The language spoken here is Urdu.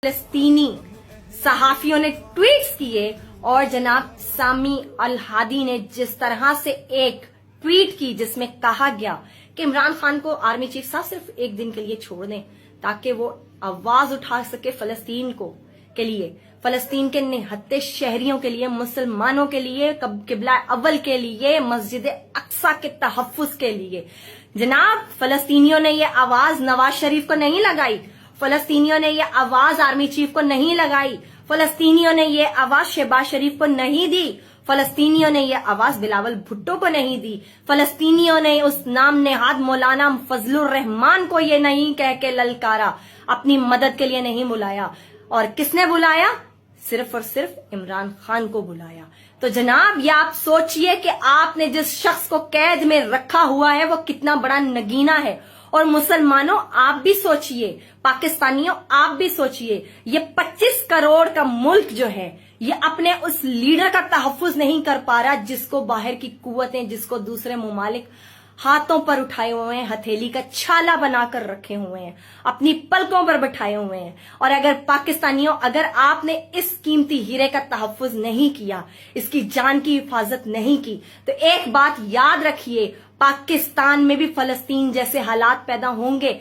فلسطینی صحافیوں نے ٹویٹس کیے اور جناب سامی الہادی نے جس طرح سے ایک ٹویٹ کی جس میں کہا گیا کہ عمران خان کو آرمی چیف صاحب صرف ایک دن کے لیے چھوڑ دیں تاکہ وہ آواز اٹھا سکے فلسطین کے لیے، فلسطین کے نہتے شہریوں کے لیے، مسلمانوں کے لیے، قبلہ اول کے لیے، مسجد اقصی کے تحفظ کے لیے۔ جناب فلسطینیوں نے یہ آواز نواز شریف کو نہیں لگائی، فلسطینیوں نے یہ آواز آرمی چیف کو نہیں لگائی، فلسطینیوں نے یہ آواز شہباز شریف کو نہیں دی، فلسطینیوں نے یہ آواز بلاول بھٹو کو نہیں دی، فلسطینیوں نے اس نام نہاد مولانا فضل الرحمان کو یہ نہیں کہہ کے للکارا، اپنی مدد کے لیے نہیں بلایا، اور کس نے بلایا؟ صرف اور صرف عمران خان کو بلایا۔ تو جناب یہ آپ سوچئے کہ آپ نے جس شخص کو قید میں رکھا ہوا ہے وہ کتنا بڑا نگینہ ہے، اور مسلمانوں آپ بھی سوچئے، پاکستانیوں آپ بھی سوچئے، یہ 25 کروڑ کا ملک جو ہے یہ اپنے اس لیڈر کا تحفظ نہیں کر پا رہا جس کو باہر کی قوتیں، جس کو دوسرے ممالک ہاتھوں پر اٹھائے ہوئے ہیں، ہتھیلی کا چھالا بنا کر رکھے ہوئے ہیں، اپنی پلکوں پر بٹھائے ہوئے ہیں۔ اور اگر پاکستانیوں، اگر آپ نے اس قیمتی ہیرے کا تحفظ نہیں کیا، اس کی جان کی حفاظت نہیں کی، تو ایک بات یاد رکھیے، پاکستان میں بھی فلسطین جیسے حالات پیدا ہوں گے،